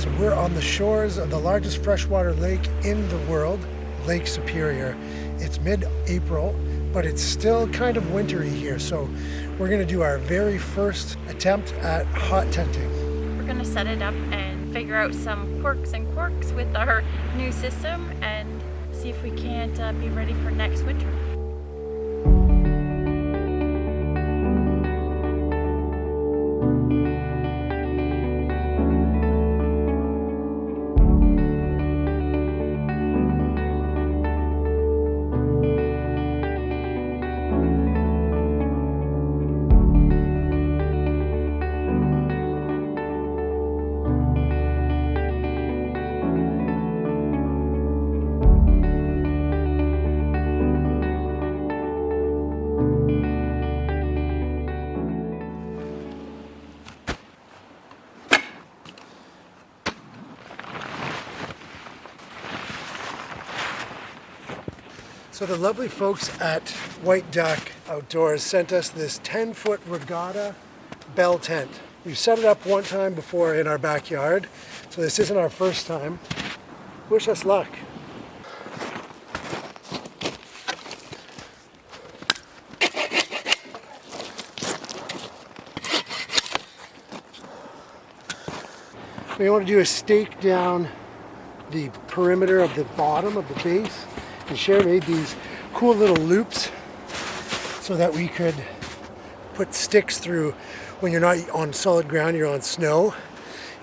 So we're on the shores of the largest freshwater lake in the world, Lake Superior. It's mid-April, but it's still kind of wintry here. So we're gonna do our very first attempt at hot tenting. We're gonna set it up and figure out some quirks and quirks with our new system and see if we can't be ready for next winter. So the lovely folks at White Duck Outdoors sent us this 10-foot regatta bell tent. We've set it up one time before in our backyard, so this isn't our first time. Wish us luck. What you want to do is stake down the perimeter of the bottom of the base. And Cher made these cool little loops so that we could put sticks through when you're not on solid ground, you're on snow.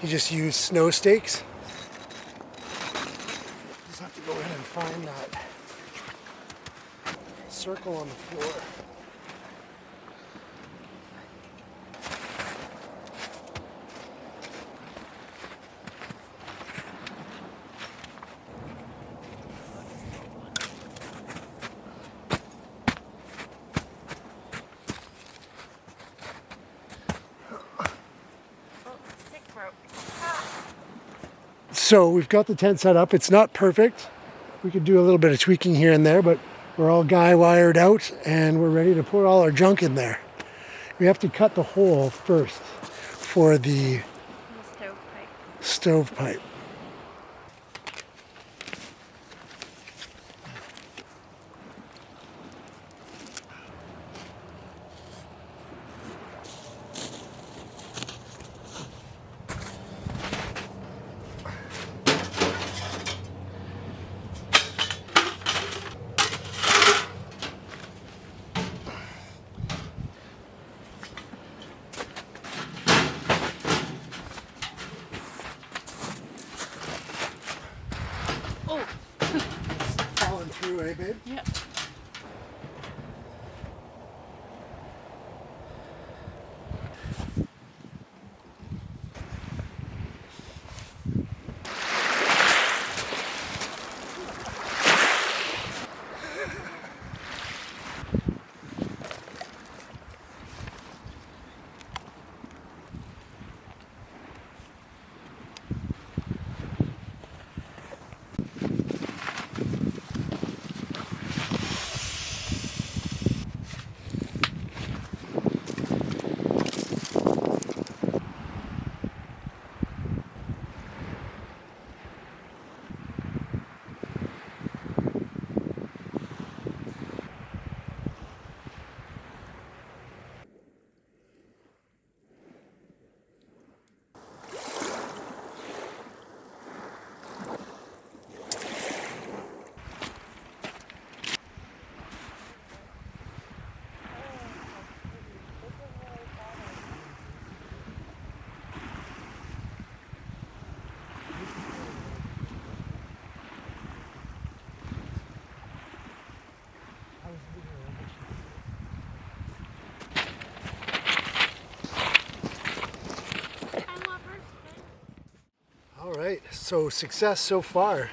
You just use snow stakes. Just have to go in and find that circle on the floor. So we've got the tent set up. It's not perfect. We could do a little bit of tweaking here and there, but we're all guy wired out and we're ready to put all our junk in there. We have to cut the hole first for the stovepipe. Through, eh, babe? Yeah. All right, so success so far.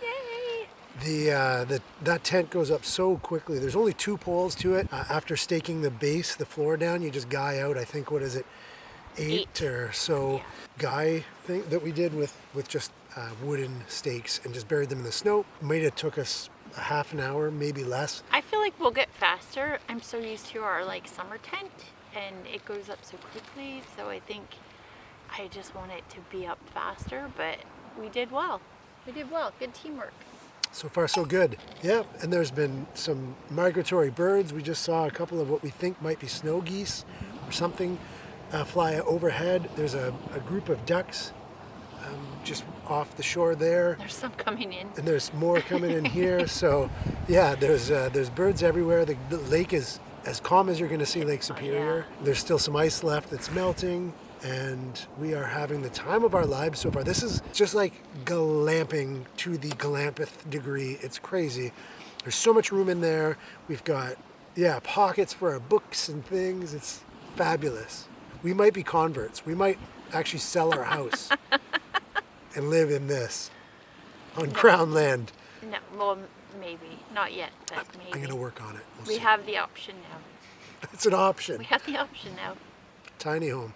Yay! That tent goes up so quickly. There's only 2 poles to it. After staking the base, the floor down, you just guy out, I think, what is it, 8 or so yeah. Guy thing that we did with just wooden stakes and just buried them in the snow. Might have took us a half an hour, maybe less. I feel like we'll get faster. I'm so used to our like summer tent and it goes up so quickly, so I think I just want it to be up faster, but we did well. We did well. Good teamwork. So far, so good. Yeah, and there's been some migratory birds. We just saw a couple of what we think might be snow geese or something fly overhead. There's a group of ducks just off the shore there. There's some coming in. And there's more coming in here. So yeah, there's birds everywhere. The lake is as calm as you're going to see Lake Superior. Yeah. There's still some ice left that's melting, and we are having the time of our lives so far. This is just like glamping to the glampeth degree. It's crazy. There's so much room in there. We've got, yeah, pockets for our books and things. It's fabulous. We might be converts. We might actually sell our house and live in this on Crown land. No, well, maybe. Not yet, but maybe. I'm going to work on it. We'll we see. have the option now. It's an option. We have the option now. Tiny home.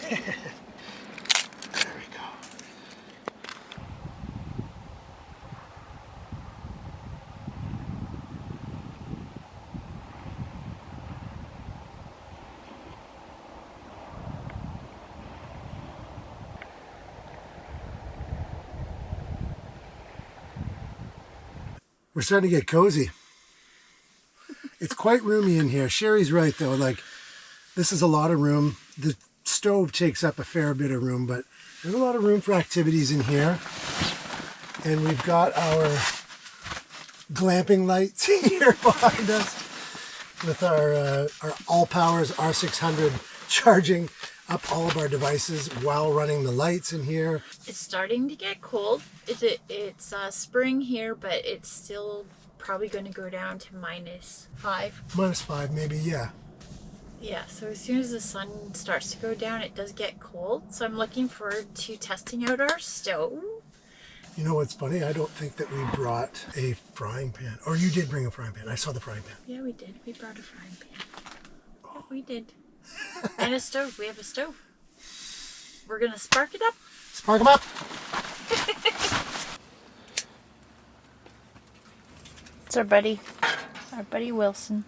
There we go. We're starting to get cozy. It's quite roomy in here. Sherry's right though, like this is a lot of room. The stove takes up a fair bit of room, but there's a lot of room for activities in here. And we've got our glamping lights here behind us with our All Powers R600 charging up all of our devices while running the lights in here. It's starting to get cold. It's spring here, but it's still probably going to go down to -5. -5 maybe, yeah. Yeah, so as soon as the sun starts to go down, it does get cold. So I'm looking forward to testing out our stove. You know what's funny? I don't think that we brought a frying pan. Or you did bring a frying pan. I saw the frying pan. Yeah, we did. We brought a frying pan. Yeah, we did. And a stove. We have a stove. We're going to spark it up. Spark them up! It's our buddy Wilson.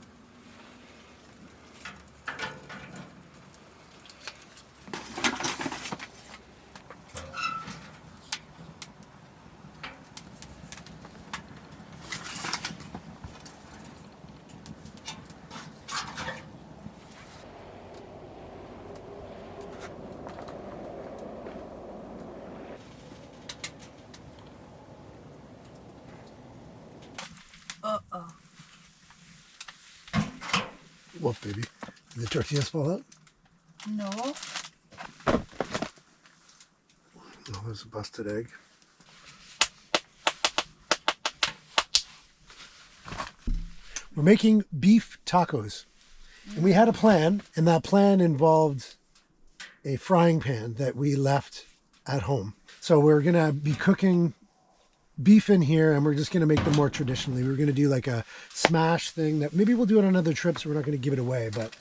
Uh-oh. What, baby? Did the tortillas fall out? No. No, there's a busted egg. We're making beef tacos. And we had a plan, and that plan involved a frying pan that we left at home. So we're going to be cooking beef in here, and we're just going to make them more traditionally. We're going to do like a smash thing that maybe we'll do on another trip, so we're not going to give it away. But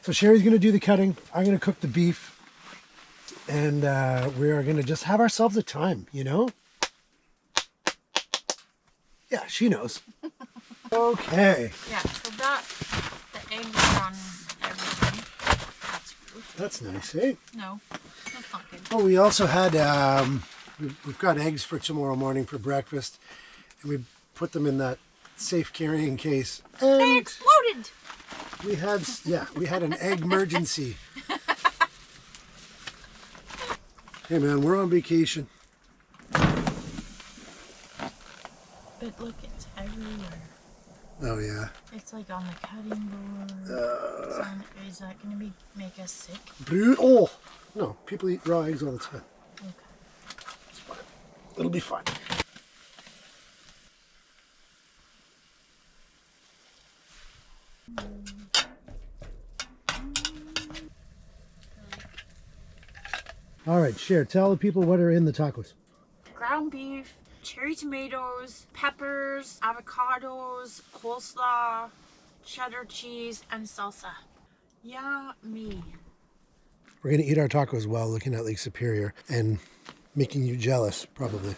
so Sherry's going to do the cutting. I'm going to cook the beef. and we are going to just have ourselves a time, you know? Yeah, she knows. Okay. Yeah, so the eggs are on everything. That's gross. That's nice, eh? No, that's not good. Oh, we also had, we've got eggs for tomorrow morning for breakfast, and we put them in that safe carrying case. And They exploded! we had an egg emergency. Hey man, we're on vacation. But look, it's everywhere. Oh yeah. It's like on the cutting board. Is that going to make us sick? Oh! No, people eat raw eggs all the time. Okay. It's fine. It'll be fine. All right, Cher, tell the people what are in the tacos. Ground beef, cherry tomatoes, peppers, avocados, coleslaw, cheddar cheese, and salsa. Yummy. We're going to eat our tacos while looking at Lake Superior and making you jealous, probably.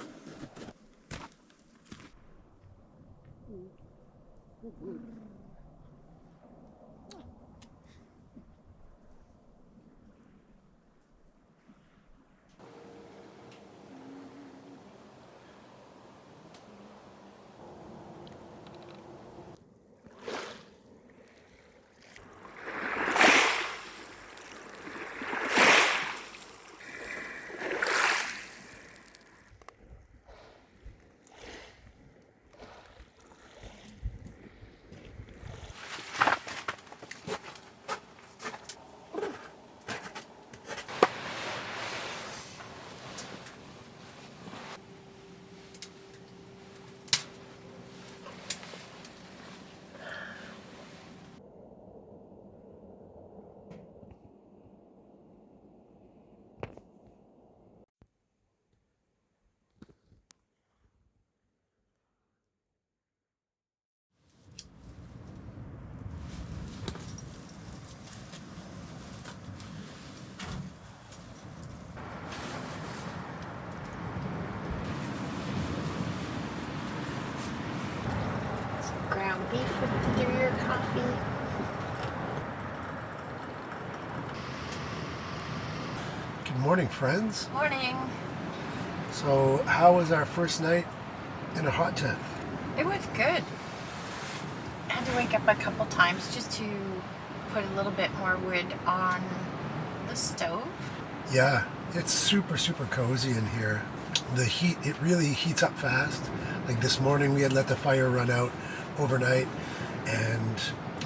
Ground beef with your coffee. Good morning, friends. Morning. So, how was our first night in a hot tent? It was good. I had to wake up a couple times just to put a little bit more wood on the stove. Yeah, it's super, super cozy in here. The heat, it really heats up fast. Like this morning we had let the fire run out overnight, and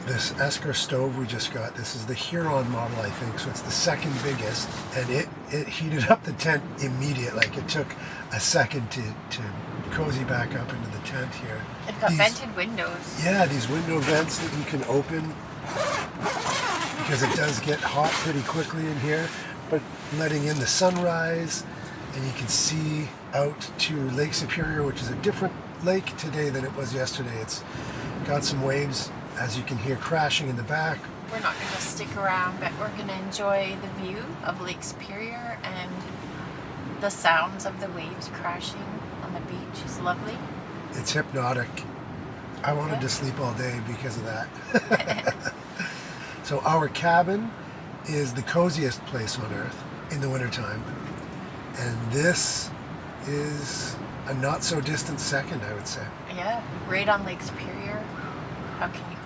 this Esker stove we just got, this is the Huron model, I think, so it's the second biggest, and it heated up the tent immediately. Like it took a second to cozy back up into the tent here. They've got vented windows. Yeah, these window vents that you can open because it does get hot pretty quickly in here, but letting in the sunrise, and you can see out to Lake Superior, which is a different lake today than it was yesterday. It's got some waves, as you can hear, crashing in the back. We're not going to stick around, but we're going to enjoy the view of Lake Superior and the sounds of the waves crashing on the beach is lovely. It's hypnotic. I wanted to sleep all day because of that. So our cabin is the coziest place on earth in the wintertime. And this is a not so distant second, I would say. Yeah, right on Lake Superior. How can you